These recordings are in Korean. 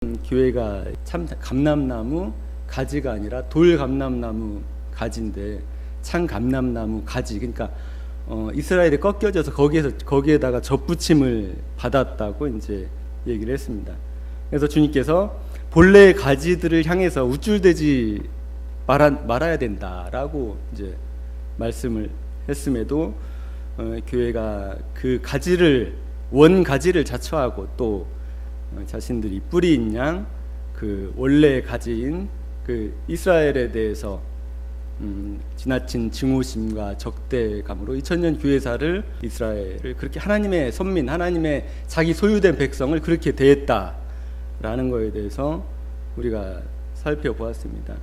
교회가 참 감람나무 가지가 아니라 돌 감람나무 가지인데 참 감람나무 가지, 그러니까 이스라엘이 꺾여져서 거기에다가 접붙임을 받았다고 이제 얘기를 했습니다. 그래서 주님께서 본래의 가지들을 향해서 우쭐대지 말아야 된다라고 이제 말씀을 했음에도 교회가 그 가지를 원 가지를 자처하고 또 자신들이 뿌리인 양 그 원래 가지인 그 이스라엘에 대해서 지나친 증오심과 적대감으로 2000년 교회사를 이스라엘을 그렇게 하나님의 선민, 하나님의 자기 소유된 백성을 그렇게 대했다라는 것에 대해서 우리가 살펴보았습니다.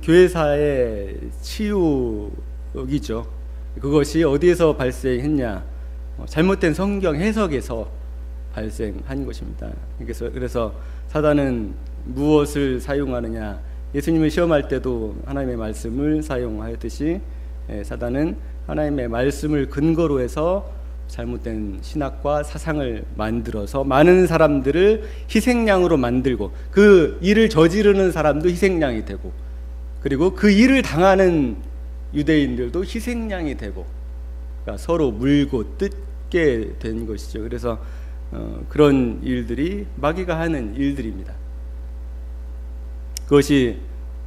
교회사의 치욕이죠. 그것이 어디에서 발생했냐? 잘못된 성경 해석에서 발생한 것입니다. 그래서 사단은 무엇을 사용하느냐? 예수님을 시험할 때도 하나님의 말씀을 사용하였듯이 사단은 하나님의 말씀을 근거로 해서 잘못된 신학과 사상을 만들어서 많은 사람들을 희생양으로 만들고 그 일을 저지르는 사람도 희생양이 되고 그리고 그 일을 당하는 유대인들도 희생양이 되고 그러니까 서로 물고 뜯게 된 것이죠. 그래서 그런 일들이 마귀가 하는 일들입니다. 그것이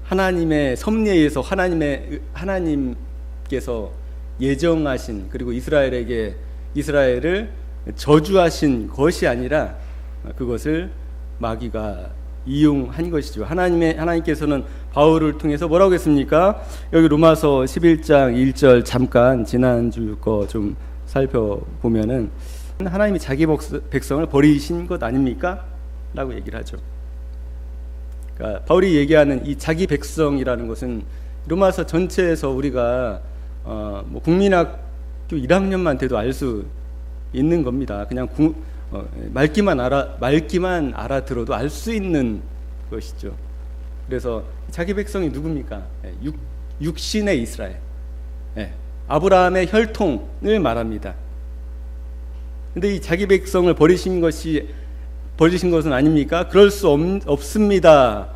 하나님의 섭리에 의해서 하나님께서 예정하신 그리고 이스라엘을 저주하신 것이 아니라 그것을 마귀가 이용한 것이죠. 하나님께서는 바울을 통해서 뭐라고 했습니까? 여기 로마서 11장 1절 잠깐 지난주 거 좀 살펴보면은 하나님이 자기 백성을 버리신 것 아닙니까? 라고 얘기를 하죠. 그러니까 바울이 얘기하는 이 자기 백성이라는 것은 로마서 전체에서 우리가 뭐 국민학교 1학년만 돼도 알 수 있는 겁니다. 그냥 말기만 알아들어도 알 수 있는 것이죠. 그래서 자기 백성이 누굽니까? 육신의 이스라엘, 아브라함의 혈통을 말합니다. 근데 이 자기 백성을 버리신 것은 아닙니까? 그럴 수 없습니다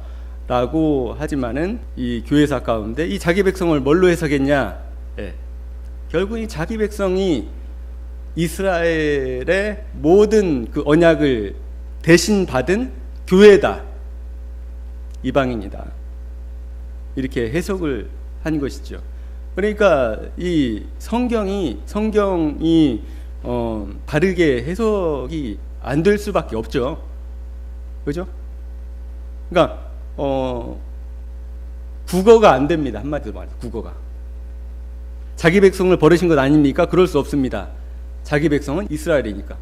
라고 하지만은 이 교회사 가운데 이 자기 백성을 뭘로 해석했냐? 결국 이 자기 백성이 이스라엘의 모든 그 언약을 대신 받은 교회다, 이방인이다, 이렇게 해석을 한 것이죠. 그러니까 이 성경이 바르게 해석이 안 될 수밖에 없죠. 그죠? 그러니까 국어가 안 됩니다. 한마디로 말해서 국어가. 자기 백성을 버리신 것 아닙니까? 그럴 수 없습니다. 자기 백성은 이스라엘이니까.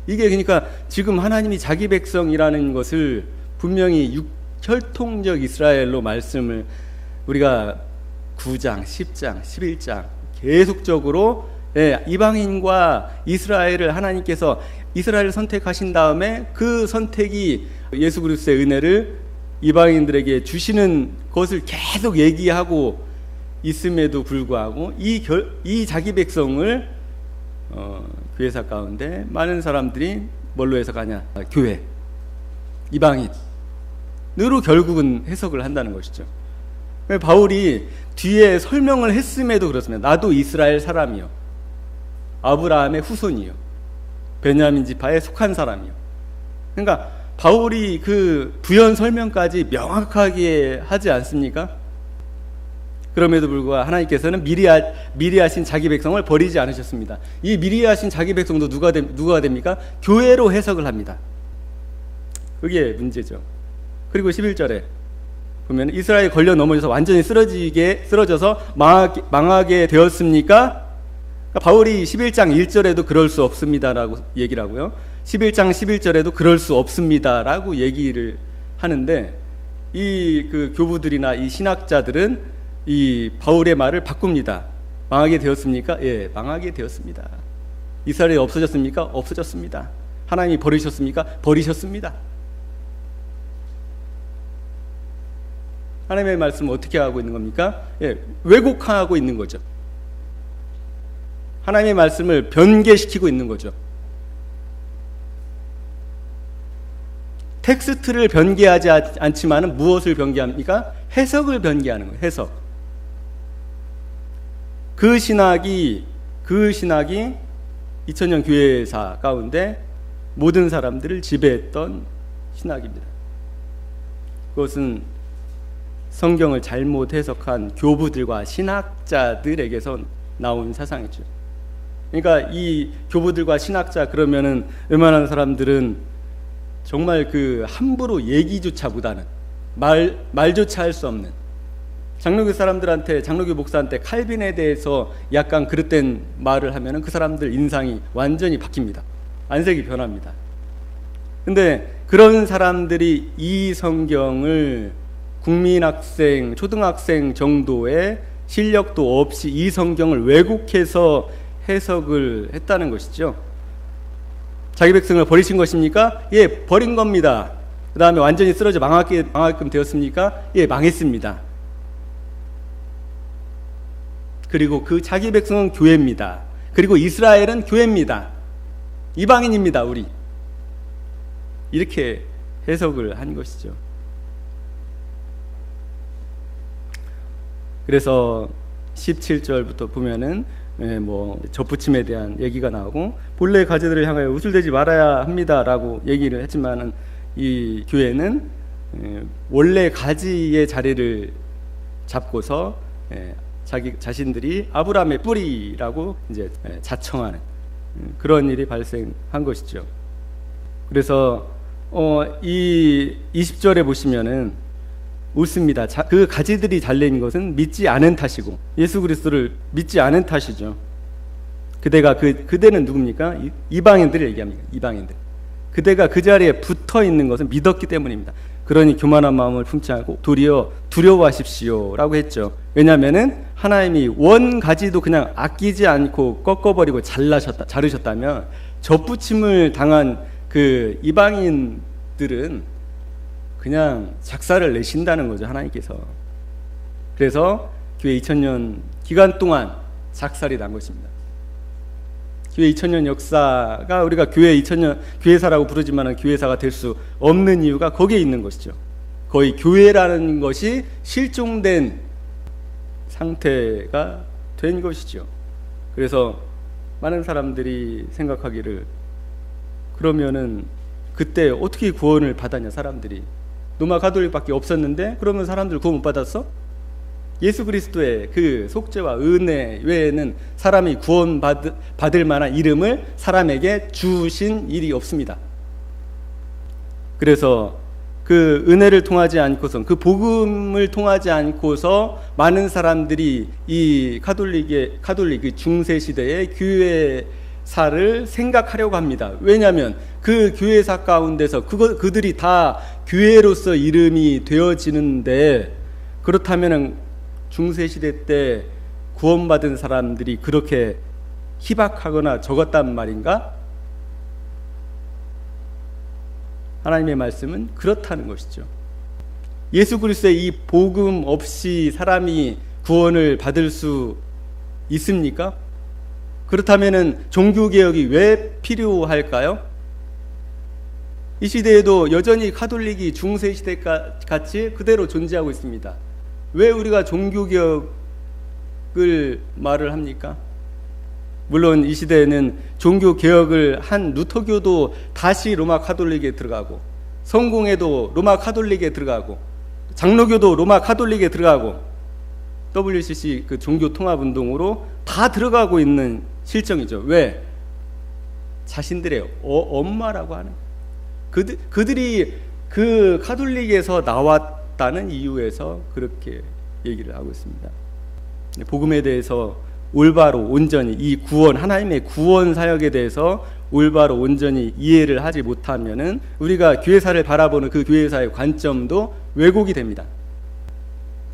이게 그러니까 지금 하나님이 자기 백성이라는 것을 분명히 혈통적 이스라엘로 말씀을 우리가 9장, 10장, 11장 계속적으로 이방인과 이스라엘을 하나님께서 이스라엘을 선택하신 다음에 그 선택이 예수 그리스도의 은혜를 이방인들에게 주시는 것을 계속 얘기하고 있음에도 불구하고 이 자기 백성을 교회사 가운데 많은 사람들이 뭘로 해석하냐? 교회, 이방인으로 결국은 해석을 한다는 것이죠. 바울이 뒤에 설명을 했음에도 그렇습니다. 나도 이스라엘 사람이요, 아브라함의 후손이요, 베냐민 지파에 속한 사람이요. 그러니까 바울이 그 부연 설명까지 명확하게 하지 않습니까? 그럼에도 불구하고 하나님께서는 미리 하신 자기 백성을 버리지 않으셨습니다. 이 미리 하신 자기 백성도 누가 됩니까? 교회로 해석을 합니다. 그게 문제죠. 그리고 11절에 보면 이스라엘이 걸려 넘어져서 완전히 쓰러져서 망하게 되었습니까? 바울이 11장 1절에도 그럴 수 없습니다라고 얘기를 하고요, 11장 11절에도 그럴 수 없습니다라고 얘기를 하는데 이 그 교부들이나 이 신학자들은 이 바울의 말을 바꿉니다. 망하게 되었습니까? 예, 망하게 되었습니다. 이스라엘이 없어졌습니까? 없어졌습니다. 하나님이 버리셨습니까? 버리셨습니다. 하나님의 말씀을 어떻게 하고 있는 겁니까? 왜곡하고 있는 거죠. 하나님의 말씀을 변개시키고 있는 거죠. 텍스트를 변개하지 않지만은 무엇을 변개합니까? 해석을 변개하는 거예요. 해석. 그 신학이 2000년 교회사 가운데 모든 사람들을 지배했던 신학입니다. 그것은 성경을 잘못 해석한 교부들과 신학자들에게서 나온 사상이죠. 그러니까 이 교부들과 신학자 그러면은 웬만한 사람들은 정말 그 함부로 얘기조차 못하는 말조차 할 수 없는 장로교 사람들한테, 장로교 목사한테 칼빈에 대해서 약간 그릇된 말을 하면은 그 사람들 인상이 완전히 바뀝니다. 안색이 변합니다. 근데 그런 사람들이 이 성경을 국민학생, 초등학생 정도의 실력도 없이 이 성경을 왜곡해서 해석을 했다는 것이죠. 자기 백성을 버리신 것입니까? 예, 버린 겁니다. 그 다음에 완전히 쓰러져 망하게끔 되었습니까? 예, 망했습니다. 그리고 그 자기 백성은 교회입니다. 그리고 이스라엘은 교회입니다. 이방인입니다, 우리. 이렇게 해석을 한 것이죠. 그래서 17절부터 보면은 접붙임에 대한 얘기가 나오고 본래 가지들을 향하여 우술되지 말아야 합니다라고 얘기를 했지만은 이 교회는 원래 가지의 자리를 잡고서 자기 자신들이 아브라함의 뿌리라고 이제 자청하는 그런 일이 발생한 것이죠. 그래서 이 20절에 보시면은 옳습니다. 그 가지들이 잘린 것은 믿지 않은 탓이고 예수 그리스도를 믿지 않은 탓이죠. 그대는 누굽니까? 이방인들을 얘기합니다. 이방인들. 그대가 그 자리에 붙어 있는 것은 믿었기 때문입니다. 그러니 교만한 마음을 품지 않고 도리어 두려워하십시오라고 했죠. 왜냐하면은 하나님이 원 가지도 그냥 아끼지 않고 꺾어버리고 자르셨다면 접붙임을 당한 그 이방인들은 그냥 작사를 내신다는 거죠, 하나님께서. 그래서 교회 2000년 기간 동안 작살이 난 것입니다. 교회 2000년 역사가 우리가 교회 2000년 교회사라고 부르지만 교회사가 될 수 없는 이유가 거기에 있는 것이죠. 거의 교회라는 것이 실종된 상태가 된 것이죠. 그래서 많은 사람들이 생각하기를 그러면은 그때 어떻게 구원을 받았냐, 사람들이. 로마 가톨릭밖에 없었는데 그러면 사람들 구원 못 받았어? 예수 그리스도의 그 속죄와 은혜 외에는 사람이 구원 받을 만한 이름을 사람에게 주신 일이 없습니다. 그래서 그 은혜를 통하지 않고서, 그 복음을 통하지 않고서 많은 사람들이 이 가톨릭 중세 시대의 교회사를 생각하려고 합니다. 왜냐하면 그 교회사 가운데서 그들이 다 교회로서 이름이 되어지는데, 그렇다면은 중세 시대 때 구원받은 사람들이 그렇게 희박하거나 적었단 말인가? 하나님의 말씀은 그렇다는 것이죠. 예수 그리스도의 이 복음 없이 사람이 구원을 받을 수 있습니까? 그렇다면은 종교개혁이 왜 필요할까요? 이 시대에도 여전히 가톨릭이 중세 시대 같이 그대로 존재하고 있습니다. 왜 우리가 종교개혁을 말을 합니까? 물론 이 시대에는 종교개혁을 한 루터교도 다시 로마 가톨릭에 들어가고, 성공회도 로마 가톨릭에 들어가고, 장로교도 로마 가톨릭에 들어가고, WCC 그 종교통합운동으로 다 들어가고 있는 실정이죠. 왜? 자신들의 엄마라고 하는, 그들이 그 가톨릭에서 나왔다는 이유에서 그렇게 얘기를 하고 있습니다. 복음에 대해서 올바로 온전히, 이 구원, 하나님의 구원 사역에 대해서 올바로 온전히 이해를 하지 못하면은 우리가 교회사를 바라보는 그 교회사의 관점도 왜곡이 됩니다.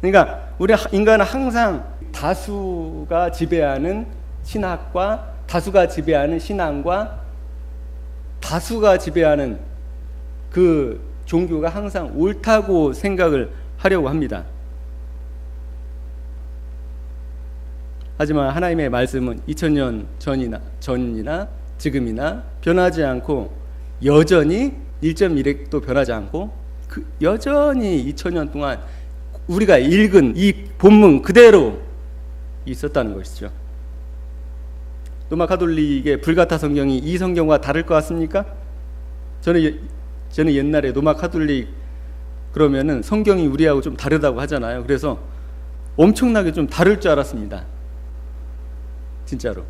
그러니까 우리 인간은 항상 다수가 지배하는 신학과 다수가 지배하는 신앙과 다수가 지배하는 그 종교가 항상 옳다고 생각을 하려고 합니다. 하지만 하나님의 말씀은 2000년 전이나 지금이나 변하지 않고 여전히 1.1획도 변하지 않고 여전히 2000년 동안 우리가 읽은 이 본문 그대로 있었다는 것이죠. 로마 가톨릭의 불가타 성경이 이 성경과 다를 것 같습니까? 저는 옛날에 로마 가톨릭 그러면은 성경이 우리하고 좀 다르다고 하잖아요. 그래서 엄청나게 좀 다를 줄 알았습니다. 진짜로.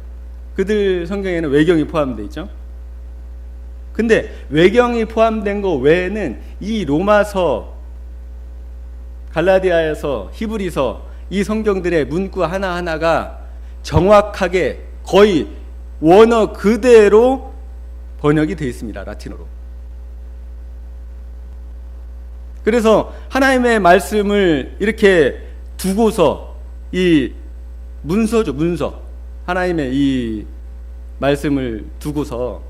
그들 성경에는 외경이 포함되어 있죠. 근데 외경이 포함된 거 외에는 이 로마서, 갈라디아에서, 히브리서 이 성경들의 문구 하나하나가 정확하게 거의 원어 그대로 번역이 되어 있습니다. 라틴어로. 그래서 하나님의 말씀을 이렇게 두고서 이 문서죠, 문서. 하나님의 이 말씀을 두고서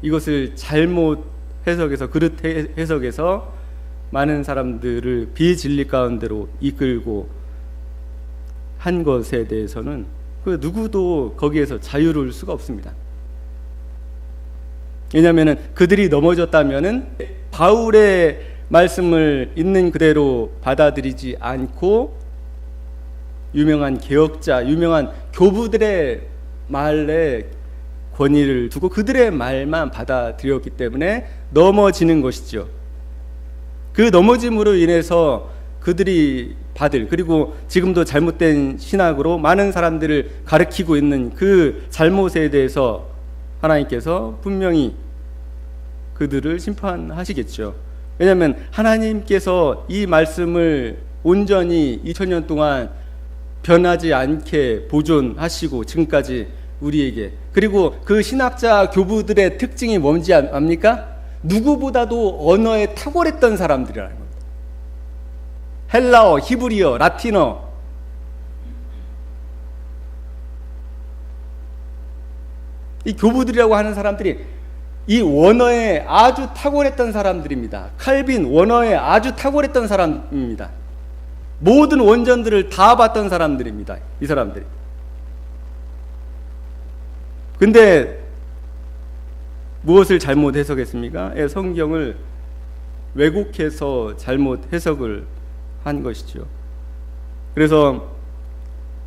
이것을 잘못 해석해서, 그릇 해석해서 많은 사람들을 비진리 가운데로 이끌고 한 것에 대해서는 그 누구도 거기에서 자유로울 수가 없습니다. 왜냐하면 그들이 넘어졌다면은 바울의 말씀을 있는 그대로 받아들이지 않고 유명한 개혁자, 유명한 교부들의 말에 권위를 두고 그들의 말만 받아들였기 때문에 넘어지는 것이죠. 그 넘어짐으로 인해서 그들이 받을, 그리고 지금도 잘못된 신학으로 많은 사람들을 가르치고 있는 그 잘못에 대해서 하나님께서 분명히 그들을 심판하시겠죠. 왜냐하면 하나님께서 이 말씀을 온전히 2000년 동안 변하지 않게 보존하시고 지금까지 우리에게, 그리고 그 신학자 교부들의 특징이 뭔지 압니까? 누구보다도 언어에 탁월했던 사람들이라는 겁니다. 헬라어, 히브리어, 라틴어, 이 교부들이라고 하는 사람들이 이 원어에 아주 탁월했던 사람들입니다. 칼빈 원어에 아주 탁월했던 사람입니다. 모든 원전들을 다 봤던 사람들입니다. 이 사람들이. 근데 무엇을 잘못 해석했습니까? 성경을 왜곡해서 잘못 해석을 한 것이죠. 그래서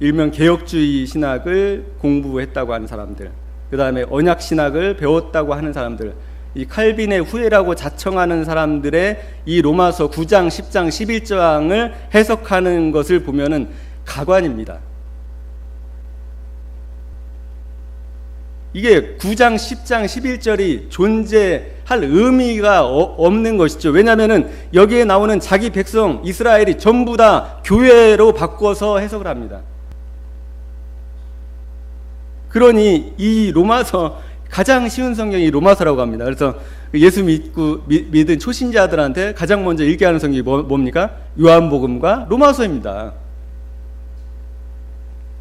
일명 개혁주의 신학을 공부했다고 하는 사람들, 그 다음에 언약 신학을 배웠다고 하는 사람들, 이 칼빈의 후예라고 자청하는 사람들의 이 로마서 9장, 10장, 11장을 해석하는 것을 보면은 가관입니다. 이게 9장, 10장, 11절이 존재할 의미가 없는 것이죠. 왜냐하면 여기에 나오는 자기 백성 이스라엘이 전부 다 교회로 바꿔서 해석을 합니다. 그러니 이 로마서, 가장 쉬운 성경이 로마서라고 합니다. 그래서 예수 믿은 초신자들한테 가장 먼저 읽게 하는 성경이 뭡니까? 요한복음과 로마서입니다.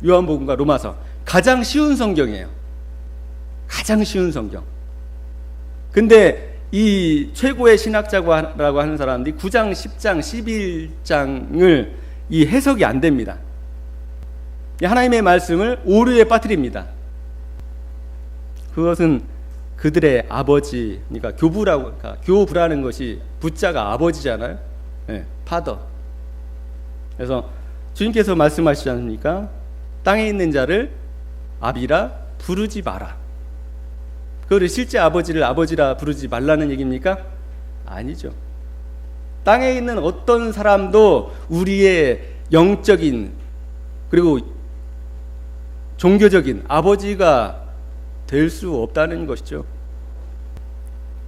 요한복음과 로마서. 가장 쉬운 성경이에요. 가장 쉬운 성경. 근데 이 최고의 신학자라고 하는 사람들이 9장, 10장, 11장을 이 해석이 안 됩니다. 하나님의 말씀을 오류에 빠뜨립니다. 그것은 그들의 아버지, 그러니까 교부라는 것이 부자가 아버지잖아요. 네, 파더. 그래서 주님께서 말씀하시지 않습니까? 땅에 있는 자를 아비라 부르지 마라. 그거를 실제 아버지를 아버지라 부르지 말라는 얘기입니까? 아니죠. 땅에 있는 어떤 사람도 우리의 영적인 그리고 종교적인 아버지가 될 수 없다는 것이죠.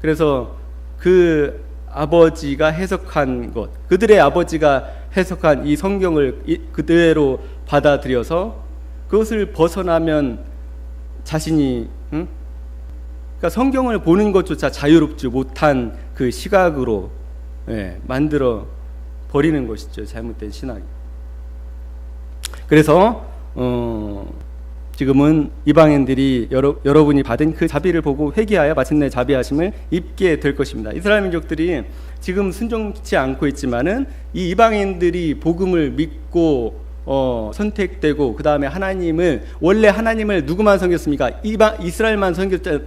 그래서 그 아버지가 해석한 것, 그들의 아버지가 해석한 이 성경을 그대로 받아들여서 그것을 벗어나면 자신이 그러니까 성경을 보는 것조차 자유롭지 못한 그 시각으로 만들어 버리는 것이죠. 잘못된 신학이. 그래서 지금은 이방인들이 여러분이 받은 그 자비를 보고 회개하여 마침내 자비하심을 입게 될 것입니다. 이스라엘 민족들이 지금 순종치 않고 있지만은 이 이방인들이 복음을 믿고 선택되고 그 다음에 원래 하나님을 누구만 섬겼습니까? 이스라엘만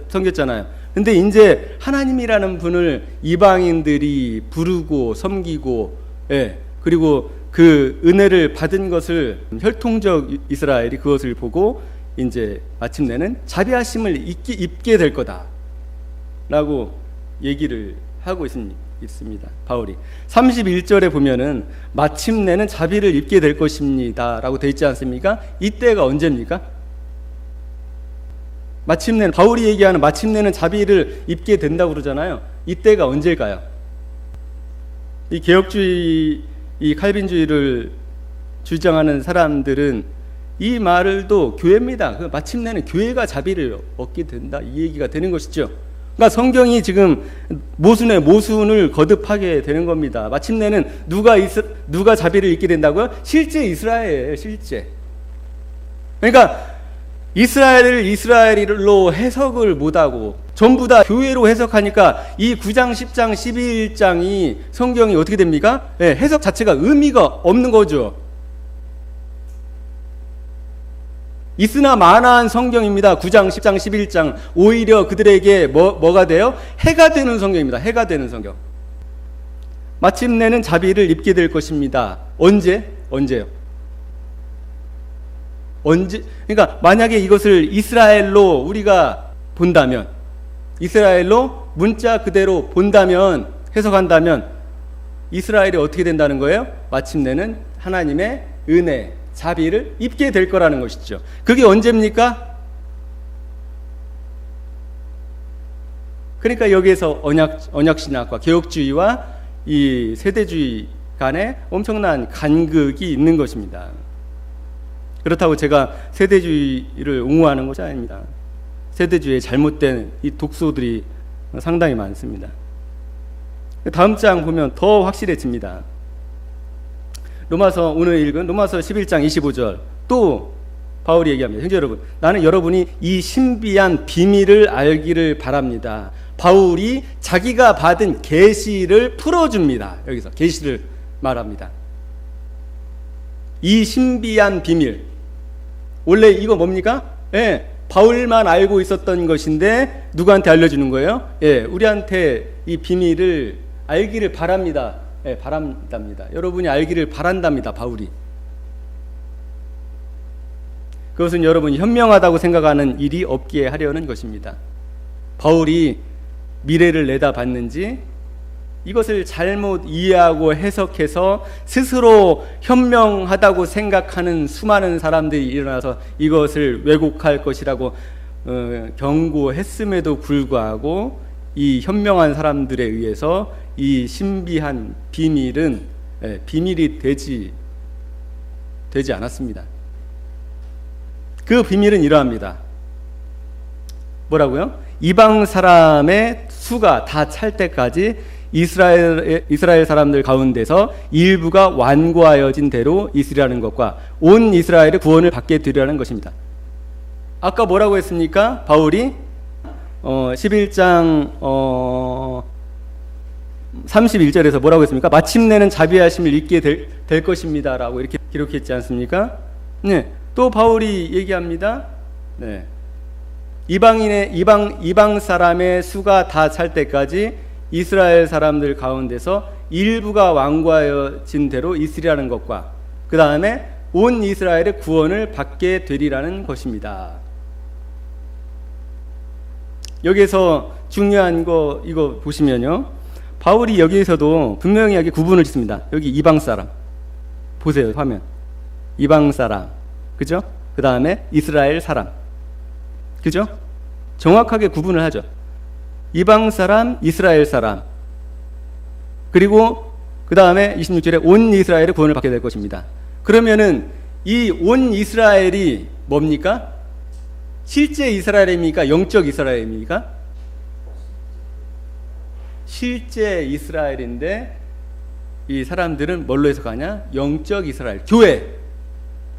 섬겼잖아요. 근데 이제 하나님이라는 분을 이방인들이 부르고 섬기고, 예, 그리고 그 은혜를 받은 것을 혈통적 이스라엘이 그것을 보고 이제 마침내는 자비하심을 입게 될 거다라고 얘기를 하고 있습니다. 바울이 31절에 보면은 마침내는 자비를 입게 될 것입니다라고 되어 있지 않습니까? 이때가 언제입니까? 마침내는, 바울이 얘기하는 마침내는 자비를 입게 된다고 그러잖아요. 이때가 언제일까요? 이 개혁주의, 이 칼빈주의를 주장하는 사람들은 이 말을도 교회입니다. 마침내는 교회가 자비를 얻게 된다, 이 얘기가 되는 것이죠. 그러니까 성경이 지금 모순의 모순을 거듭하게 되는 겁니다. 마침내는 누가 자비를 입게 된다고요? 실제 이스라엘이에요. 실제. 그러니까 이스라엘을 이스라엘로 해석을 못하고 전부 다 교회로 해석하니까 이 9장, 10장, 11장이 성경이 어떻게 됩니까? 네, 해석 자체가 의미가 없는 거죠. 있으나 마나한 성경입니다. 9장, 10장, 11장. 오히려 그들에게 뭐가 돼요? 해가 되는 성경입니다. 해가 되는 성경. 마침내는 자비를 입게 될 것입니다. 언제요? 그러니까 만약에 이것을 이스라엘로 우리가 본다면, 이스라엘로 문자 그대로 본다면, 해석한다면 이스라엘이 어떻게 된다는 거예요? 마침내는 하나님의 은혜, 자비를 입게 될 거라는 것이죠. 그게 언제입니까? 그러니까 여기에서 언약신학과 개혁주의와 이 세대주의 간에 엄청난 간극이 있는 것입니다. 그렇다고 제가 세대주의를 옹호하는 것이 아닙니다. 세대주의의 잘못된 이 독소들이 상당히 많습니다. 다음 장 보면 더 확실해집니다. 오늘 읽은 로마서 11장 25절 또 바울이 얘기합니다. 형제 여러분, 나는 여러분이 이 신비한 비밀을 알기를 바랍니다. 바울이 자기가 받은 계시를 풀어줍니다. 여기서 계시를 말합니다. 이 신비한 비밀, 원래 이거 뭡니까? 예, 바울만 알고 있었던 것인데 누구한테 알려주는 거예요? 예, 우리한테 이 비밀을 알기를 바랍니다. 예, 바란답니다. 여러분이 알기를 바란답니다. 바울이. 그것은 여러분이 현명하다고 생각하는 일이 없게 하려는 것입니다. 바울이 미래를 내다봤는지 이것을 잘못 이해하고 해석해서 스스로 현명하다고 생각하는 수많은 사람들이 일어나서 이것을 왜곡할 것이라고 경고했음에도 불구하고 이 현명한 사람들에 의해서 이 신비한 비밀은 비밀이 되지 않았습니다. 그 비밀은 이러합니다. 뭐라고요? 이방 사람의 수가 다 찰 때까지 이스라엘 사람들 가운데서 일부가 완고하여진 대로 있으리라는 것과 온 이스라엘의 구원을 받게 되리라는 것입니다. 아까 뭐라고 했습니까? 바울이 11장 31절에서 뭐라고 했습니까? 마침내는 자비하심을 입게 될 것입니다 라고 이렇게 기록했지 않습니까? 네, 또 바울이 얘기합니다. 네, 이방 사람의 수가 다 찰 때까지 이스라엘 사람들 가운데서 일부가 완고하여진 대로 있으리라는 것과 그 다음에 온 이스라엘의 구원을 받게 되리라는 것입니다. 여기에서 중요한 거 이거 보시면요, 바울이 여기에서도 분명히 구분을 짓습니다. 여기 이방 사람 보세요. 화면. 이방 사람, 그죠? 그 다음에 이스라엘 사람, 그죠? 정확하게 구분을 하죠. 이방 사람, 이스라엘 사람, 그리고 그 다음에 26절에 온 이스라엘의 구원을 받게 될 것입니다. 그러면은 이 온 이스라엘이 뭡니까? 실제 이스라엘입니까? 영적 이스라엘입니까? 실제 이스라엘인데 이 사람들은 뭘로 해석하냐? 영적 이스라엘, 교회,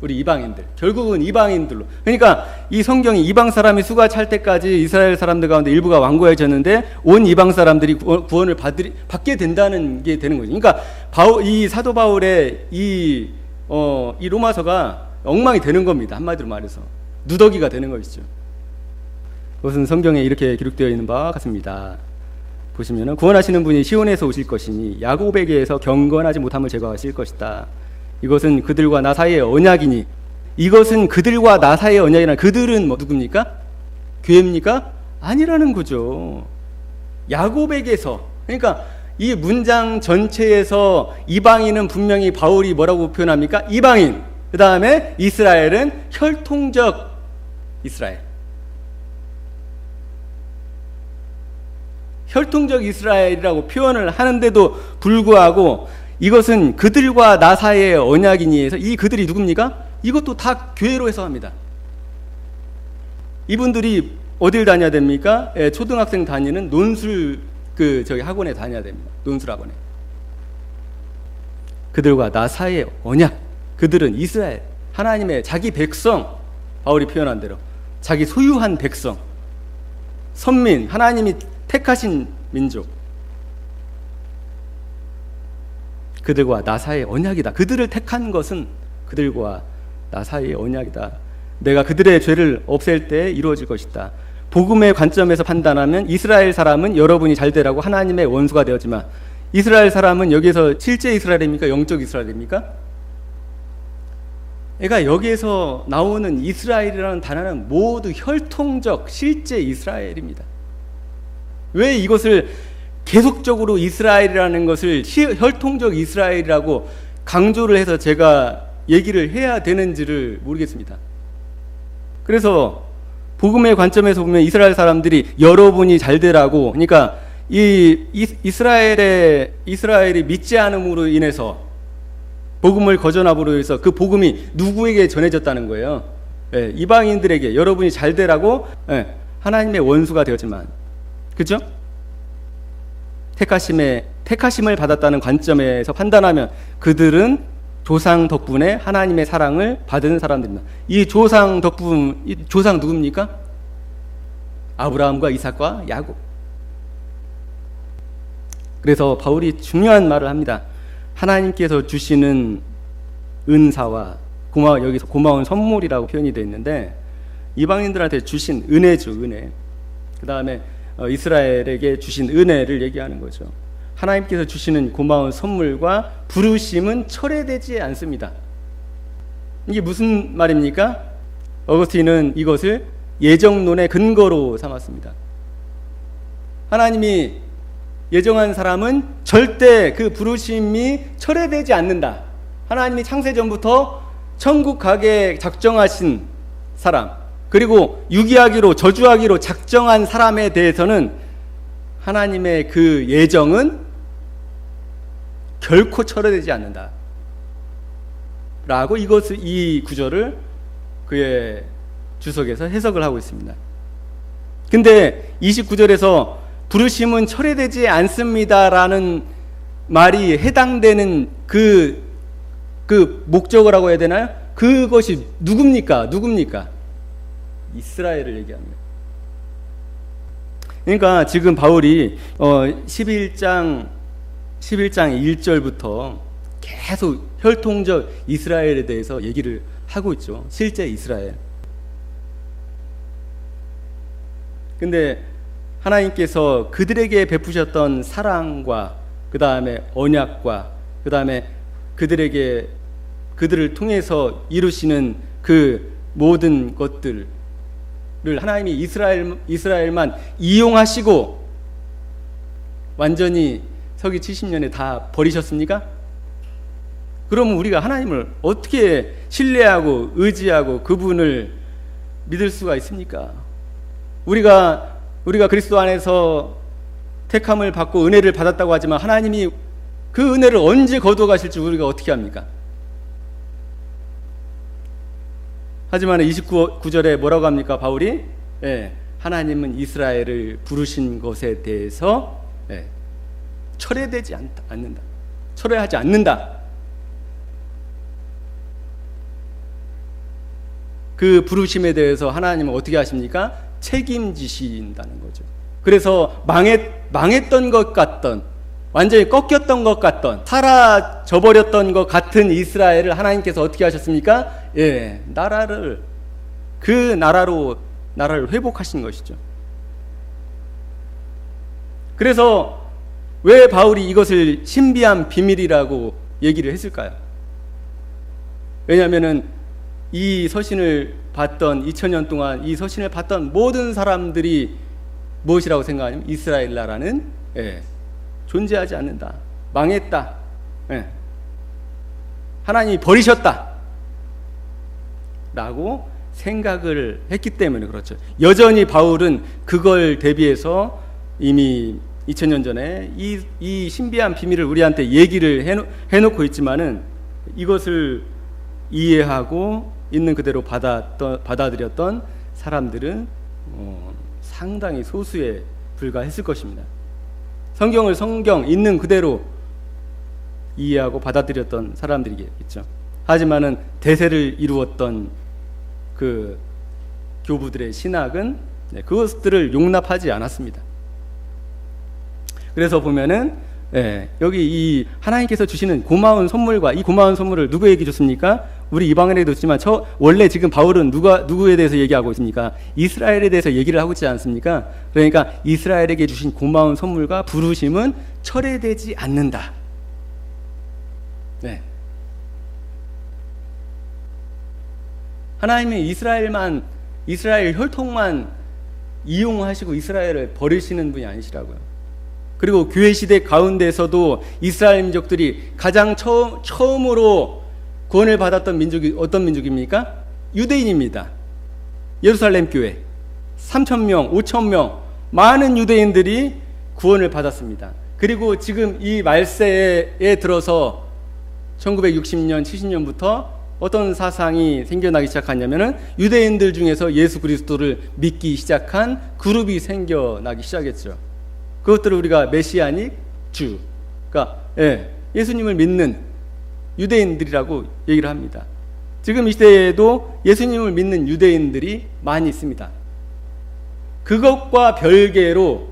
우리 이방인들, 결국은 이방인들로. 그러니까 이 성경이 이방 사람이 수가 찰 때까지 이스라엘 사람들 가운데 일부가 완고해졌는데 온 이방 사람들이 구원을 받게 된다는 게 되는 거죠. 그러니까 이 사도 바울의 이 로마서가 엉망이 되는 겁니다. 한마디로 말해서 누더기가 되는 것이죠. 그것은 성경에 이렇게 기록되어 있는 바와 같습니다. 보시면은 구원하시는 분이 시온에서 오실 것이니 야곱에게서 경건하지 못함을 제거하실 것이다. 이것은 그들과 나 사이의 언약이니, 이것은 그들과 나 사이의 언약이라, 그들은 뭐 누굽니까? 교회입니까? 아니라는 거죠. 야곱에게서. 그러니까 이 문장 전체에서 이방인은 분명히 바울이 뭐라고 표현합니까? 이방인. 그 다음에 이스라엘은 혈통적 이스라엘. 혈통적 이스라엘이라고 표현을 하는데도 불구하고 이것은 그들과 나 사이의 언약이니 해서, 이 그들이 누굽니까? 이것도 다 교회로 해석합니다. 이분들이 어딜 다녀야 됩니까? 초등학생 다니는 논술 학원에 다녀야 됩니다. 논술 학원에. 그들과 나 사이의 언약. 그들은 이스라엘, 하나님의 자기 백성, 바울이 표현한 대로 자기 소유한 백성, 선민, 하나님이 택하신 민족. 그들과 나 사이의 언약이다. 그들을 택한 것은 그들과 나 사이의 언약이다. 내가 그들의 죄를 없앨 때 이루어질 것이다. 복음의 관점에서 판단하면 이스라엘 사람은 여러분이 잘 되라고 하나님의 원수가 되었지만, 이스라엘 사람은 여기에서 실제 이스라엘입니까? 영적 이스라엘입니까? 그러니까 여기에서 나오는 이스라엘이라는 단어는 모두 혈통적 실제 이스라엘입니다. 왜 이것을 계속적으로 이스라엘이라는 것을 혈통적 이스라엘이라고 강조를 해서 제가 얘기를 해야 되는지를 모르겠습니다. 그래서 복음의 관점에서 보면 이스라엘 사람들이 여러분이 잘 되라고, 그러니까 이스라엘이 믿지 않음으로 인해서, 복음을 거절함으로 해서 그 복음이 누구에게 전해졌다는 거예요? 이방인들에게 여러분이 잘 되라고, 하나님의 원수가 되었지만, 그죠? 택하심을 받았다는 관점에서 판단하면 그들은 조상 덕분에 하나님의 사랑을 받은 사람들입니다. 이 조상 누굽니까? 아브라함과 이삭과 야곱. 그래서 바울이 중요한 말을 합니다. 하나님께서 주시는 은사와 여기서 고마운 선물이라고 표현이 되어 있는데, 이방인들한테 주신 은혜죠, 은혜. 그 다음에 이스라엘에게 주신 은혜를 얘기하는 거죠. 하나님께서 주시는 고마운 선물과 부르심은 철회되지 않습니다. 이게 무슨 말입니까? 어거스틴은 이것을 예정론의 근거로 삼았습니다. 하나님이 예정한 사람은 절대 그 부르심이 철회되지 않는다. 하나님이 창세전부터 천국 가게 작정하신 사람, 그리고 유기하기로 저주하기로 작정한 사람에 대해서는 하나님의 그 예정은 결코 철회되지 않는다 라고 이 구절을 그의 주석에서 해석을 하고 있습니다. 근데 29절에서 부르심은 철회되지 않습니다라는 말이 해당되는 그 목적어라고 해야 되나요? 그것이 누굽니까? 이스라엘을 얘기합니다. 그러니까 지금 바울이 11장 1절부터 계속 혈통적 이스라엘에 대해서 얘기를 하고 있죠. 실제 이스라엘. 근데 하나님께서 그들에게 베푸셨던 사랑과 그 다음에 언약과 그 다음에 그들을 통해서 이루시는 그 모든 것들을 하나님이 이스라엘만 이용하시고 완전히 서기 70년에 다 버리셨습니까? 그러면 우리가 하나님을 어떻게 신뢰하고 의지하고 그분을 믿을 수가 있습니까? 우리가 그리스도 안에서 택함을 받고 은혜를 받았다고 하지만 하나님이 그 은혜를 언제 거두어 가실지 우리가 어떻게 합니까? 하지만 29절에 뭐라고 합니까? 바울이 하나님은 이스라엘을 부르신 것에 대해서 철회되지 않는다. 철회하지 않는다. 그 부르심에 대해서 하나님은 어떻게 하십니까? 책임지신다는 거죠. 그래서 망했던 것 같던, 완전히 꺾였던 것 같던, 사라져버렸던 것 같은 이스라엘을 하나님께서 어떻게 하셨습니까? 나라를 회복하신 것이죠. 그래서 왜 바울이 이것을 신비한 비밀이라고 얘기를 했을까요? 왜냐하면은 이 서신을 봤던 2000년 동안 이 서신을 봤던 모든 사람들이 무엇이라고 생각하냐면 이스라엘 나라는 존재하지 않는다, 망했다, 하나님이 버리셨다 라고 생각을 했기 때문에 그렇죠. 여전히 바울은 그걸 대비해서 이미 2000년 전에 이 신비한 비밀을 우리한테 얘기를 해놓고 있지만은 이것을 이해하고 있는 그대로 받아들였던 사람들은 상당히 소수에 불과했을 것입니다. 성경을 성경 있는 그대로 이해하고 받아들였던 사람들이겠죠. 하지만은 대세를 이루었던 그 교부들의 신학은 그것들을 용납하지 않았습니다. 그래서 보면은 여기 이 하나님께서 주시는 고마운 선물과 이 고마운 선물을 누구에게 줬습니까? 우리 이방인에게도 줬지만 원래 지금 바울은 누구에 대해서 얘기하고 있습니까? 이스라엘에 대해서 얘기를 하고 있지 않습니까? 그러니까 이스라엘에게 주신 고마운 선물과 부르심은 철회되지 않는다. 하나님은 이스라엘 혈통만 이용하시고 이스라엘을 버리시는 분이 아니시라고요. 그리고 교회 시대 가운데서도 이스라엘 민족들이 가장 처음으로 구원을 받았던 민족이 어떤 민족입니까? 유대인입니다. 예루살렘 교회 3,000명, 5,000명 많은 유대인들이 구원을 받았습니다. 그리고 지금 이 말세에 들어서 1960년, 70년부터 어떤 사상이 생겨나기 시작하냐면은 유대인들 중에서 예수 그리스도를 믿기 시작한 그룹이 생겨나기 시작했죠. 그것들을 우리가 메시아닉 주, 그러니까 예수님을 믿는 유대인들이라고 얘기를 합니다. 지금 이 시대에도 예수님을 믿는 유대인들이 많이 있습니다. 그것과 별개로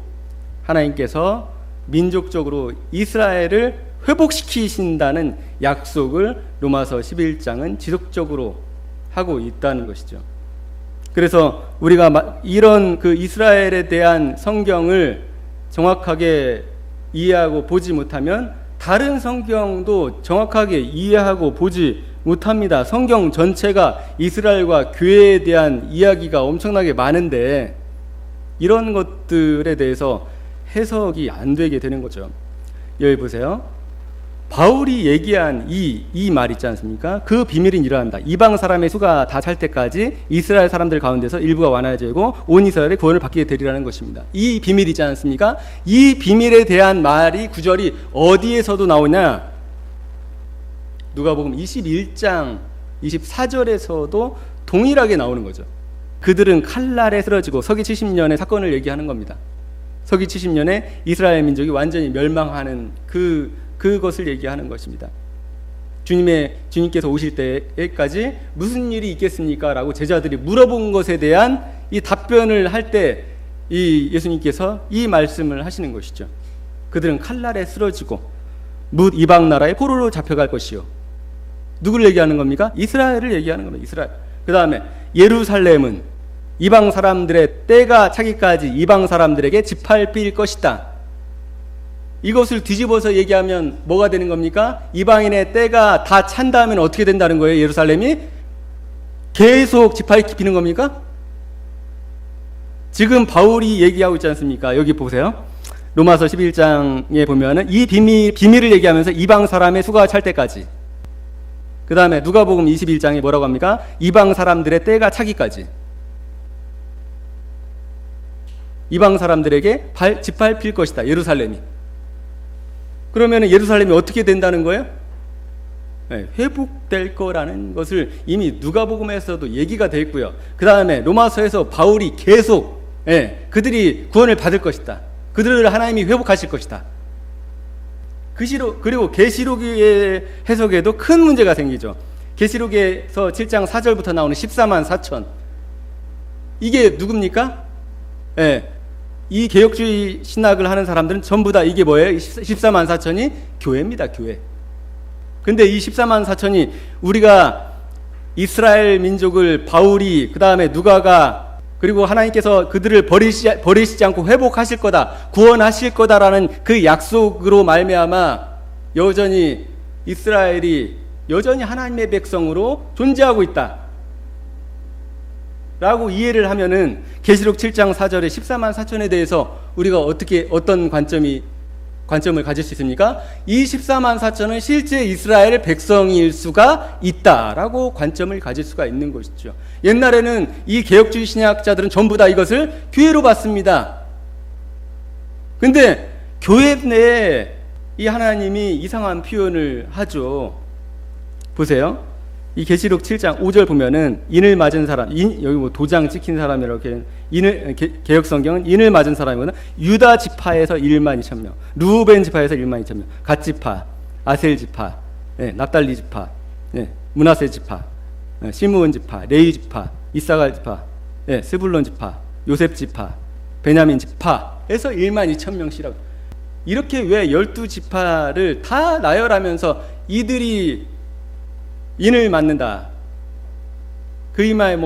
하나님께서 민족적으로 이스라엘을 회복시키신다는 약속을 로마서 11장은 지속적으로 하고 있다는 것이죠. 그래서 우리가 이런 그 이스라엘에 대한 성경을 정확하게 이해하고 보지 못하면 다른 성경도 정확하게 이해하고 보지 못합니다. 성경 전체가 이스라엘과 교회에 대한 이야기가 엄청나게 많은데 이런 것들에 대해서 해석이 안 되게 되는 거죠. 여기 보세요. 바울이 얘기한 이 말 있지 않습니까? 그 비밀은 이러한다. 이방 사람의 수가 다 찰 때까지 이스라엘 사람들 가운데서 일부가 완화되고 온 이스라엘의 구원을 받게 되리라는 것입니다. 이 비밀 있지 않습니까? 이 비밀에 대한 말이 구절이 어디에서도 나오냐? 누가복음 21장 24절에서도 동일하게 나오는 거죠. 그들은 칼날에 쓰러지고 서기 70년의 사건을 얘기하는 겁니다. 서기 70년에 이스라엘 민족이 완전히 멸망하는 그것을 얘기하는 것입니다. 주님께서 오실 때까지 무슨 일이 있겠습니까? 라고 제자들이 물어본 것에 대한 이 답변을 할 때 이 예수님께서 이 말씀을 하시는 것이죠. 그들은 칼날에 쓰러지고 뭇 이방 나라에 포로로 잡혀갈 것이요. 누구를 얘기하는 겁니까? 이스라엘을 얘기하는 겁니다. 이스라엘. 그 다음에 예루살렘은 이방 사람들의 때가 차기까지 이방 사람들에게 짓밟힐 것이다. 이것을 뒤집어서 얘기하면 뭐가 되는 겁니까? 이방인의 때가 다 찬 다음에는 어떻게 된다는 거예요? 예루살렘이 계속 짓밟히는 겁니까? 지금 바울이 얘기하고 있지 않습니까? 여기 보세요. 로마서 11장에 보면은 이 비밀을 얘기하면서 이방 사람의 수가 찰 때까지. 그 다음에 누가복음 21장에 뭐라고 합니까? 이방 사람들의 때가 차기까지. 이방 사람들에게 짓밟힐 것이다. 예루살렘이. 그러면 예루살렘이 어떻게 된다는 거예요? 회복될 거라는 것을 이미 누가복음에서도 얘기가 되어 있고요. 그 다음에 로마서에서 바울이 계속 그들이 구원을 받을 것이다. 그들을 하나님이 회복하실 것이다. 그리고 계시록의 해석에도 큰 문제가 생기죠. 계시록에서 7장 4절부터 나오는 14만 4천. 이게 누굽니까? 이 개혁주의 신학을 하는 사람들은 전부 다 이게 뭐예요? 14만 4천이 교회입니다. 교회. 근데 이 14만 4천이 우리가 이스라엘 민족을 바울이 그 다음에 누가가 그리고 하나님께서 그들을 버리시지 않고 회복하실 거다, 구원하실 거다라는 그 약속으로 말미암아 여전히 이스라엘이 여전히 하나님의 백성으로 존재하고 있다 라고 이해를 하면은 계시록 7장 4절에 14만 4천에 대해서 우리가 어떤 관점을 가질 수 있습니까? 이 14만 4천은 실제 이스라엘 백성일 수가 있다라고 관점을 가질 수가 있는 것이죠. 옛날에는 이 개혁주의 신학자들은 전부 다 이것을 교회로 봤습니다. 근데 교회 내에 이 하나님이 이상한 표현을 하죠. 보세요. 이 계시록 7장 5절 보면은 인을 맞은 사람, 여기 뭐 도장 찍힌 사람이라고 개혁 성경은 인을 맞은 사람이거나 유다 지파에서 1만 2천 명, 루벤 지파에서 1만 2천 명, 갓 지파, 아셀 지파, 납달리 지파, 므낫세 지파, 시므온 지파, 레위 지파, 이사갈 지파, 스불론 지파, 요셉 지파, 베냐민 지파에서 1만 2천 명씩이라고. 이렇게 왜 12지파를 다 나열하면서 이들이 인을 맞는다, 그 이마에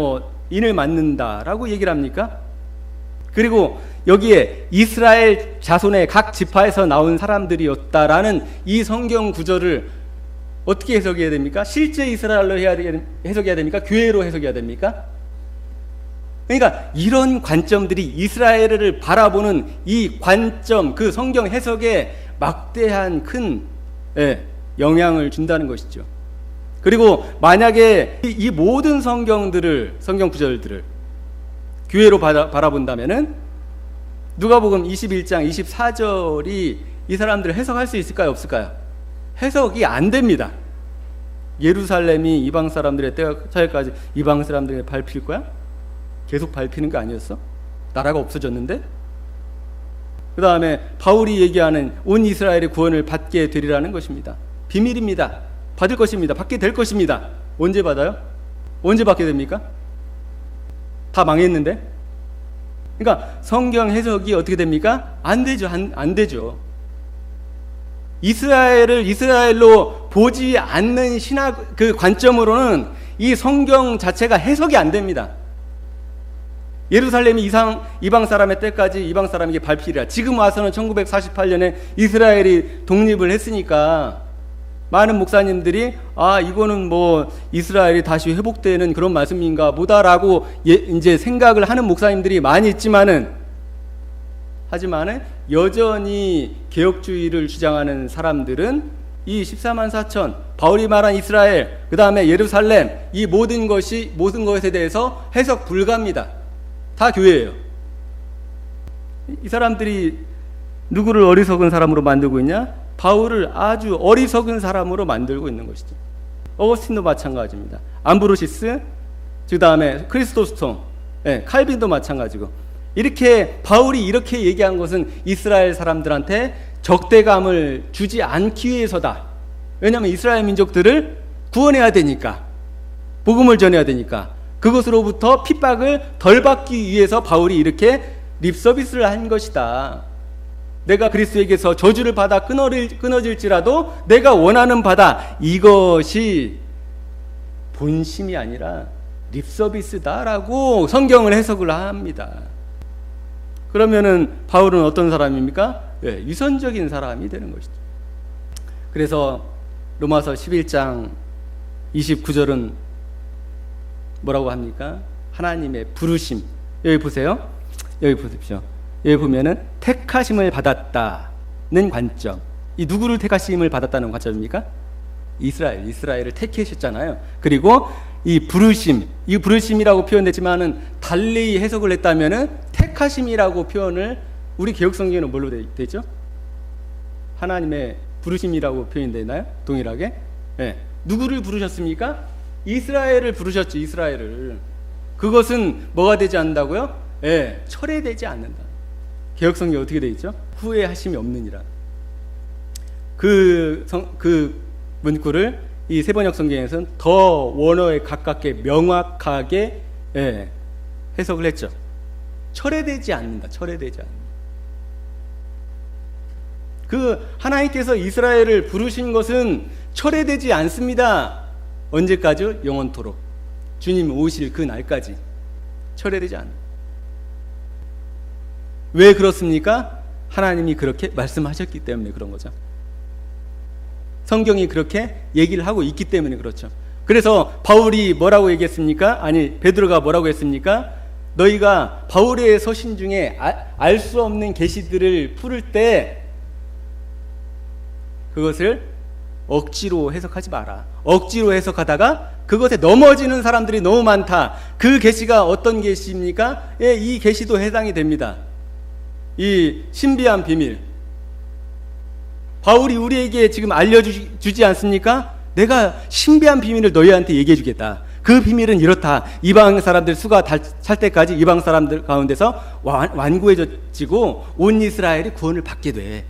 인을 맞는다라고 얘기를 합니까? 그리고 여기에 이스라엘 자손의 각 지파에서 나온 사람들이었다라는 이 성경 구절을 어떻게 해석해야 됩니까? 실제 이스라엘로 해석해야 됩니까? 교회로 해석해야 됩니까? 그러니까 이런 관점들이 이스라엘을 바라보는 이 관점, 그 성경 해석에 막대한 큰 영향을 준다는 것이죠. 그리고 만약에 이 모든 성경 구절들을 교회로 바라본다면은 누가복음 21장 24절이 이 사람들을 해석할 수 있을까요? 없을까요? 해석이 안 됩니다. 예루살렘이 이방 사람들의 때가 차기까지 이방 사람들에게 밟힐 거야? 계속 밟히는 거 아니었어? 나라가 없어졌는데? 그 다음에 바울이 얘기하는 온 이스라엘의 구원을 받게 되리라는 것입니다. 비밀입니다. 받을 것입니다. 받게 될 것입니다. 언제 받아요? 언제 받게 됩니까? 다 망했는데? 그러니까 성경 해석이 어떻게 됩니까? 안 되죠. 안 되죠. 이스라엘을 이스라엘로 보지 않는 신학 그 관점으로는 이 성경 자체가 해석이 안 됩니다. 예루살렘이 이방 사람의 때까지 이방 사람에게 밟히리라. 지금 와서는 1948년에 이스라엘이 독립을 했으니까 많은 목사님들이 이거는 이스라엘이 다시 회복되는 그런 말씀인가 보다라고 이제 생각을 하는 목사님들이 많이 있지만은, 하지만은 여전히 개혁주의를 주장하는 사람들은 이 14만 4천, 바울이 말한 이스라엘, 그 다음에 예루살렘, 이 모든 것에 대해서 해석 불가입니다. 다 교회예요. 이 사람들이 누구를 어리석은 사람으로 만들고 있냐? 바울을 아주 어리석은 사람으로 만들고 있는 것이죠. 어거스틴도 마찬가지입니다. 암브로시스, 그 다음에 크리스토스톰, 칼빈도 마찬가지고. 이렇게 바울이 이렇게 얘기한 것은 이스라엘 사람들한테 적대감을 주지 않기 위해서다. 왜냐하면 이스라엘 민족들을 구원해야 되니까, 복음을 전해야 되니까, 그것으로부터 핍박을 덜 받기 위해서 바울이 이렇게 립서비스를 한 것이다. 내가 그리스도에게서 저주를 받아 끊어질지라도 내가 원하는 바다, 이것이 본심이 아니라 립서비스다라고 성경을 해석을 합니다. 그러면은 바울은 어떤 사람입니까? 위선적인 사람이 되는 것이죠. 그래서 로마서 11장 29절은 뭐라고 합니까? 하나님의 부르심. 여기 보세요. 여기 보십시오. 여기 보면은 택하심을 받았다는 관점. 이 누구를 택하심을 받았다는 관점입니까? 이스라엘을 택하셨잖아요. 그리고 이 부르심이라고 표현됐지만은 달리 해석을 했다면은 택하심이라고 표현을 우리 개혁성경에는 뭘로 되죠? 하나님의 부르심이라고 표현되나요? 동일하게? 누구를 부르셨습니까? 이스라엘을 부르셨죠. 이스라엘을. 그것은 뭐가 되지 않는다고요? 철회되지 않는다. 개혁성경이 어떻게 되어 있죠? 후회하심이 없느니라. 그 문구를 이 세번역 성경에서는 더 원어에 가깝게 명확하게 해석을 했죠. 철회되지 않는다. 철회되지 않는다. 그 하나님께서 이스라엘을 부르신 것은 철회되지 않습니다. 언제까지요? 영원토록. 주님 오실 그 날까지 철회되지 않는다. 왜 그렇습니까? 하나님이 그렇게 말씀하셨기 때문에 그런 거죠. 성경이 그렇게 얘기를 하고 있기 때문에 그렇죠. 그래서 바울이 뭐라고 얘기했습니까? 아니, 베드로가 뭐라고 했습니까? 너희가 바울의 서신 중에 알 수 없는 계시들을 풀을 때 그것을 억지로 해석하지 마라. 억지로 해석하다가 그것에 넘어지는 사람들이 너무 많다. 그 계시가 어떤 계시입니까? 예, 이 계시도 해당이 됩니다. 이 신비한 비밀. 바울이 우리에게 지금 알려주지 않습니까? 내가 신비한 비밀을 너희한테 얘기해 주겠다. 그 비밀은 이렇다. 이방 사람들 수가 찰 때까지 이방 사람들 가운데서 완고해지고 온 이스라엘이 구원을 받게 돼.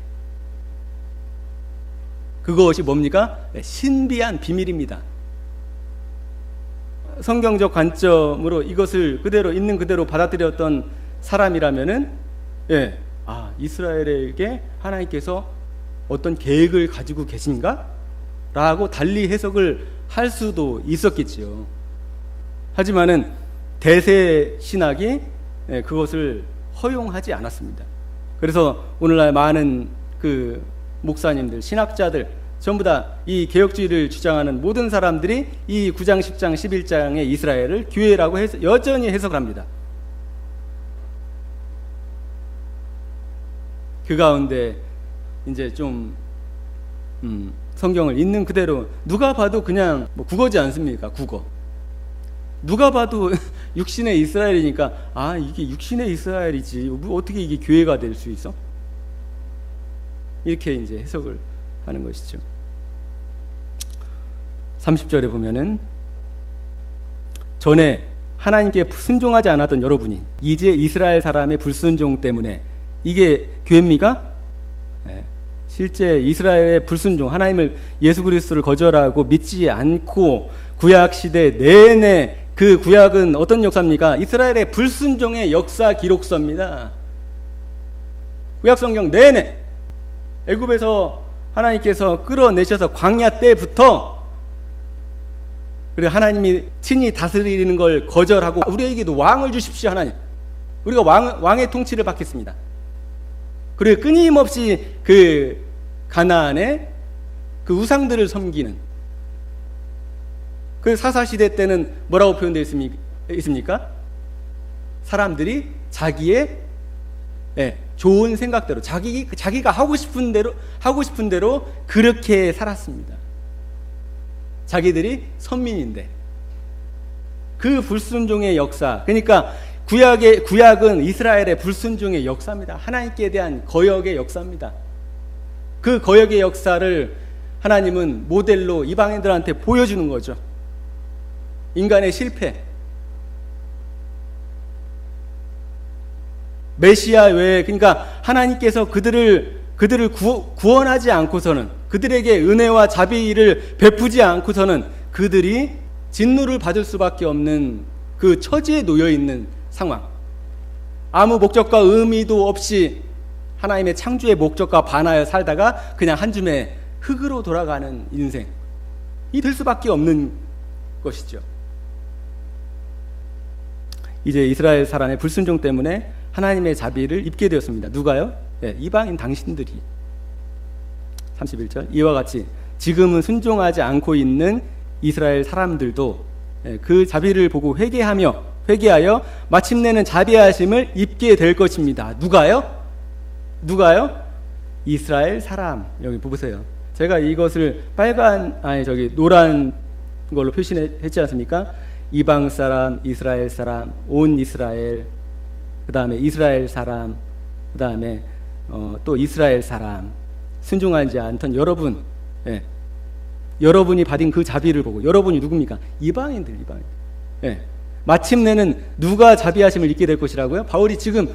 그것이 뭡니까? 신비한 비밀입니다. 성경적 관점으로 이것을 그대로 있는 그대로 받아들였던 사람이라면은 이스라엘에게 하나님께서 어떤 계획을 가지고 계신가? 라고 달리 해석을 할 수도 있었겠지요. 하지만은 대세 신학이 그것을 허용하지 않았습니다. 그래서 오늘날 많은 그 목사님들, 신학자들 전부 다 이 개혁주의를 주장하는 모든 사람들이 이 9장, 10장, 11장의 이스라엘을 교회라고 여전히 해석을 합니다. 그 가운데 이제 좀 성경을 있는 그대로 누가 봐도 그냥 국어지 않습니까? 국어. 누가 봐도 육신의 이스라엘이니까 이게 육신의 이스라엘이지 어떻게 이게 교회가 될 수 있어? 이렇게 이제 해석을 하는 것이죠. 30절에 보면은 전에 하나님께 순종하지 않았던 여러분이 이제 이스라엘 사람의 불순종 때문에 이게 교회입니까? 실제 이스라엘의 불순종, 하나님을 예수 그리스도를 거절하고 믿지 않고 구약 시대 내내 그 구약은 어떤 역사입니까? 이스라엘의 불순종의 역사 기록서입니다. 구약 성경 내내 애굽에서 하나님께서 끌어내셔서 광야 때부터 그리고 하나님이 친히 다스리는 걸 거절하고 우리에게도 왕을 주십시오 하나님. 우리가 왕의 통치를 받겠습니다. 그리고 끊임없이 그 가나안의 그 우상들을 섬기는 그 사사시대 때는 뭐라고 표현되어 있습니까? 사람들이 자기의 좋은 생각대로 자기가 하고 싶은 대로 그렇게 살았습니다. 자기들이 선민인데 그 불순종의 역사, 그러니까 구약은 이스라엘의 불순종의 역사입니다. 하나님께 대한 거역의 역사입니다. 그 거역의 역사를 하나님은 모델로 이방인들한테 보여주는 거죠. 인간의 실패, 메시아 외에, 그러니까 하나님께서 그들을 구원하지 않고서는, 그들에게 은혜와 자비를 베푸지 않고서는 그들이 진노를 받을 수밖에 없는 그 처지에 놓여 있는 상황, 아무 목적과 의미도 없이 하나님의 창조의 목적과 반하여 살다가 그냥 한 줌의 흙으로 돌아가는 인생이 될 수밖에 없는 것이죠. 이제 이스라엘 사람의 불순종 때문에 하나님의 자비를 입게 되었습니다. 누가요? 이방인 당신들이. 31절 이와 같이 지금은 순종하지 않고 있는 이스라엘 사람들도 그 자비를 보고 회개하여 마침내는 자비하심을 입게 될 것입니다. 누가요? 이스라엘 사람. 여기 보세요. 제가 이것을 노란 걸로 표시했지 않습니까? 이방 사람, 이스라엘 사람, 온 이스라엘, 그 다음에 이스라엘 사람, 그 다음에 또 이스라엘 사람, 순종하지 않던 여러분, 여러분이 받은 그 자비를 보고, 여러분이 누굽니까? 이방인들. 마침내는 누가 자비하심을 입게 될 것이라고요? 바울이 지금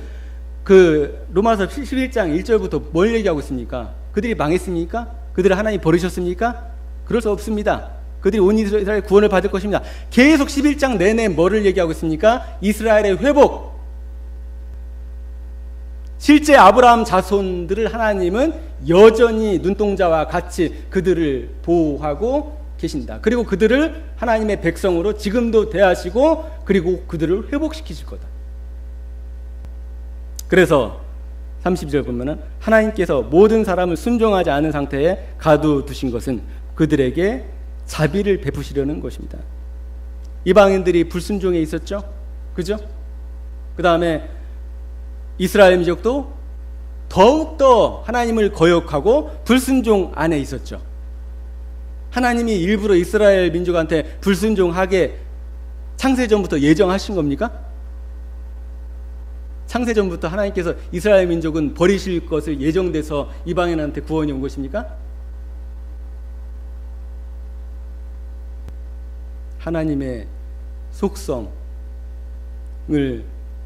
그 로마서 11장 1절부터 뭘 얘기하고 있습니까? 그들이 망했습니까? 그들을 하나님 버리셨습니까? 그럴 수 없습니다. 그들이 온 이스라엘 구원을 받을 것입니다. 계속 11장 내내 뭐를 얘기하고 있습니까? 이스라엘의 회복. 실제 아브라함 자손들을 하나님은 여전히 눈동자와 같이 그들을 보호하고 계신다. 그리고 그들을 하나님의 백성으로 지금도 대하시고 그리고 그들을 회복시키실 거다. 그래서 30절 보면은 하나님께서 모든 사람을 순종하지 않은 상태에 가두두신 것은 그들에게 자비를 베푸시려는 것입니다. 이방인들이 불순종에 있었죠. 그죠? 그 다음에 이스라엘 민족도 더욱더 하나님을 거역하고 불순종 안에 있었죠. 하나님이 일부러 이스라엘 민족한테 불순종하게 창세전부터 예정하신 겁니까? 창세전부터 하나님께서 이스라엘 민족은 버리실 것을 예정돼서 이방인한테 구원이 온 것입니까? 하나님의 속성을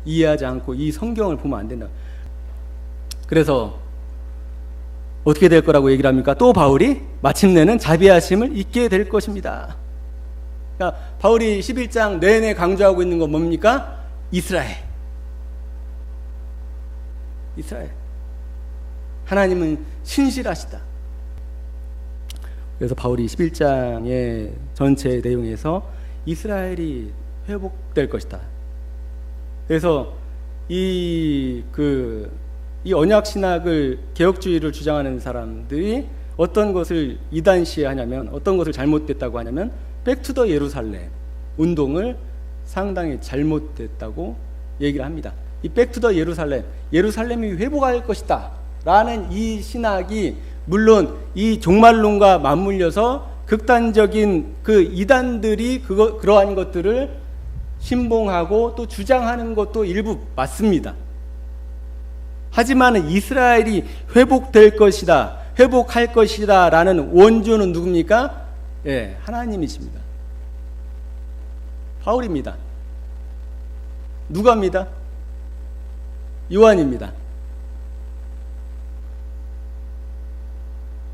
이해하지 않고 이 성경을 보면 안 된다. 그래서 어떻게 될 거라고 얘기를 합니까? 또 바울이 마침내는 자비하심을 잊게 될 것입니다. 그러니까 바울이 11장 내내 강조하고 있는 건 뭡니까? 이스라엘. 하나님은 신실하시다. 그래서 바울이 11장의 전체 내용에서 이스라엘이 회복될 것이다. 그래서 이 언약 신학을 개혁주의를 주장하는 사람들이 어떤 것을 이단시하냐면, 어떤 것을 잘못됐다고 하냐면 백투더 예루살렘 운동을 상당히 잘못됐다고 얘기를 합니다. 이 백투더 예루살렘이 회복할 것이다 라는 이 신학이 물론 이 종말론과 맞물려서 극단적인 그 이단들이 그러한 것들을 신봉하고 또 주장하는 것도 일부 맞습니다. 하지만 이스라엘이 회복될 것이다, 회복할 것이다 라는 원조는 누굽니까? 예, 하나님이십니다. 바울입니다. 누가입니다? 요한입니다.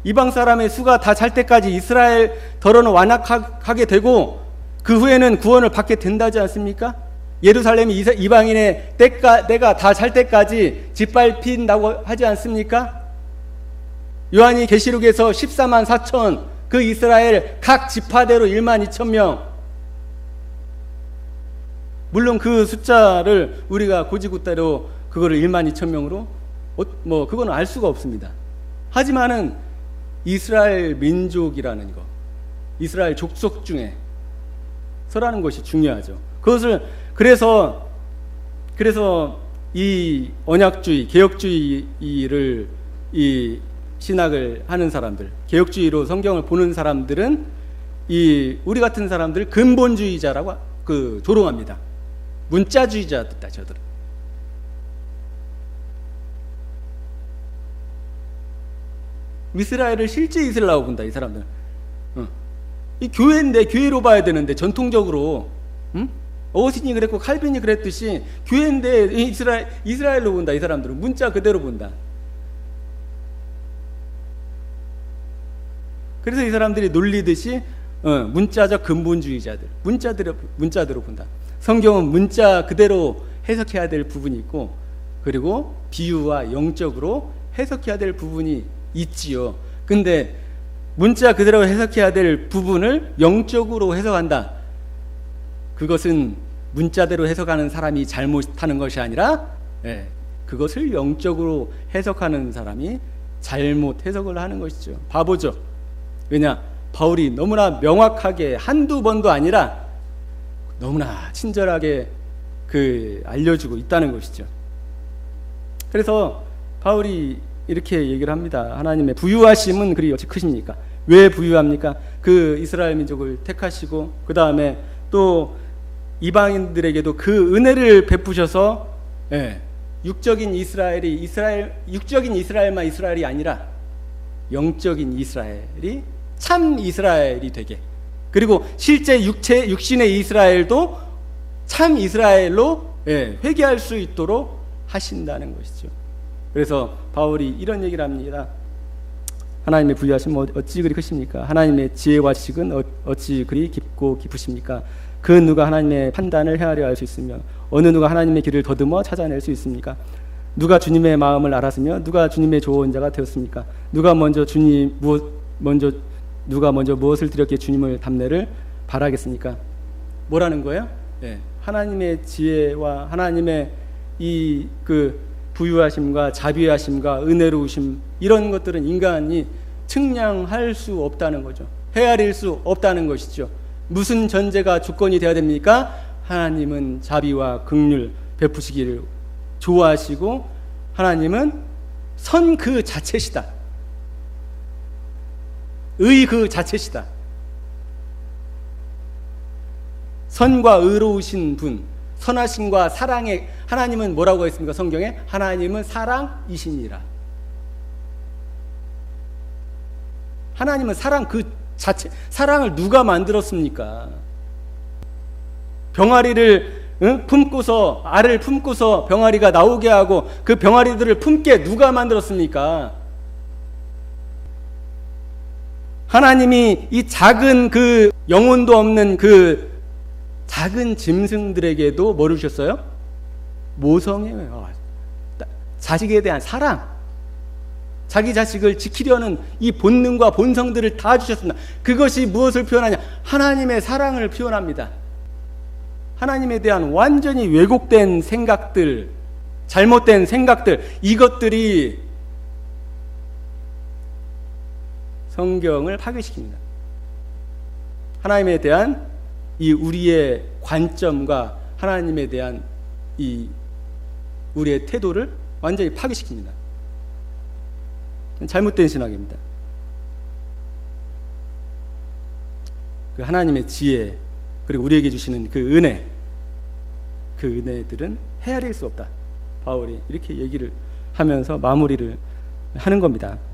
이방 사람의 수가 다 찰 때까지 이스라엘 덜어는 완악하게 되고 그 후에는 구원을 받게 된다지 않습니까? 예루살렘이 이방인의 때가 다 찰 때까지 짓밟힌다고 하지 않습니까? 요한이 계시록에서 14만 4천 그 이스라엘 각 지파대로 1만 2천 명, 물론 그 숫자를 우리가 고지고대로 그거를 1만 2천 명으로 그거는 알 수가 없습니다. 하지만은 이스라엘 민족이라는 것, 이스라엘 족속 중에 서라는 것이 중요하죠. 그것을 그래서 이 언약주의, 개혁주의를 이 신학을 하는 사람들, 개혁주의로 성경을 보는 사람들은 우리 같은 사람들 근본주의자라고 조롱합니다. 문자주의자다 저들은. 이스라엘을 실제 이스라엘로 본다 이 사람들. 이 교회인데 교회로 봐야 되는데 전통적으로 어거스틴이 그랬고 칼빈이 그랬듯이 교회인데 이스라엘로 본다 이 사람들은. 문자 그대로 본다. 그래서 이 사람들이 놀리듯이 문자적 근본주의자들, 문자대로 본다. 성경은 문자 그대로 해석해야 될 부분이 있고, 그리고 비유와 영적으로 해석해야 될 부분이 있지요. 근데 문자 그대로 해석해야 될 부분을 영적으로 해석한다. 그것은 문자대로 해석하는 사람이 잘못하는 것이 아니라 그것을 영적으로 해석하는 사람이 잘못 해석을 하는 것이죠. 바보죠. 왜냐? 바울이 너무나 명확하게 한두 번도 아니라 너무나 친절하게 알려주고 있다는 것이죠. 그래서 바울이 이렇게 얘기를 합니다. 하나님의 부유하심은 그리 어찌 크십니까? 왜 부유합니까? 그 이스라엘 민족을 택하시고 그 다음에 또 이방인들에게도 그 은혜를 베푸셔서 육적인 이스라엘만 이스라엘이 아니라 영적인 이스라엘이 참 이스라엘이 되게, 그리고 실제 육신의 이스라엘도 참 이스라엘로 회개할 수 있도록 하신다는 것이죠. 그래서 바울이 이런 얘기를 합니다. 하나님의 부유하심은 어찌 그리 크십니까? 하나님의 지혜와 지식은 어찌 그리 깊고 깊으십니까? 그 누가 하나님의 판단을 헤아려 알 수 있으며 어느 누가 하나님의 길을 더듬어 찾아낼 수 있습니까? 누가 주님의 마음을 알았으며 누가 주님의 조언자가 되었습니까? 누가 먼저 무엇을 드렸기에 주님을 담내를 바라겠습니까? 뭐라는 거예요? 하나님의 지혜와 하나님의 부유하심과 자비하심과 은혜로우심, 이런 것들은 인간이 측량할 수 없다는 거죠. 헤아릴 수 없다는 것이죠. 무슨 전제가 조건이 되어야 됩니까? 하나님은 자비와 긍휼 베푸시기를 좋아하시고 하나님은 선 그 자체시다. 의 그 자체시다. 선과 의로우신 분, 선하심과 사랑의, 하나님은 뭐라고 했습니까? 성경에 하나님은 사랑이시니라. 하나님은 사랑 그 자체, 사랑을 누가 만들었습니까? 병아리를 품고서, 알을 품고서 병아리가 나오게 하고 그 병아리들을 품게 누가 만들었습니까? 하나님이 이 작은 그 영혼도 없는 그 작은 짐승들에게도 뭐를 주셨어요? 모성애요. 자식에 대한 사랑, 자기 자식을 지키려는 이 본능과 본성들을 다 주셨습니다. 그것이 무엇을 표현하냐? 하나님의 사랑을 표현합니다. 하나님에 대한 완전히 왜곡된 생각들, 잘못된 생각들, 이것들이 성경을 파괴시킵니다. 하나님에 대한 이 우리의 관점과 하나님에 대한 이 우리의 태도를 완전히 파괴시킵니다. 잘못된 신학입니다. 그 하나님의 지혜, 그리고 우리에게 주시는 그 은혜, 그 은혜들은 헤아릴 수 없다. 바울이 이렇게 얘기를 하면서 마무리를 하는 겁니다.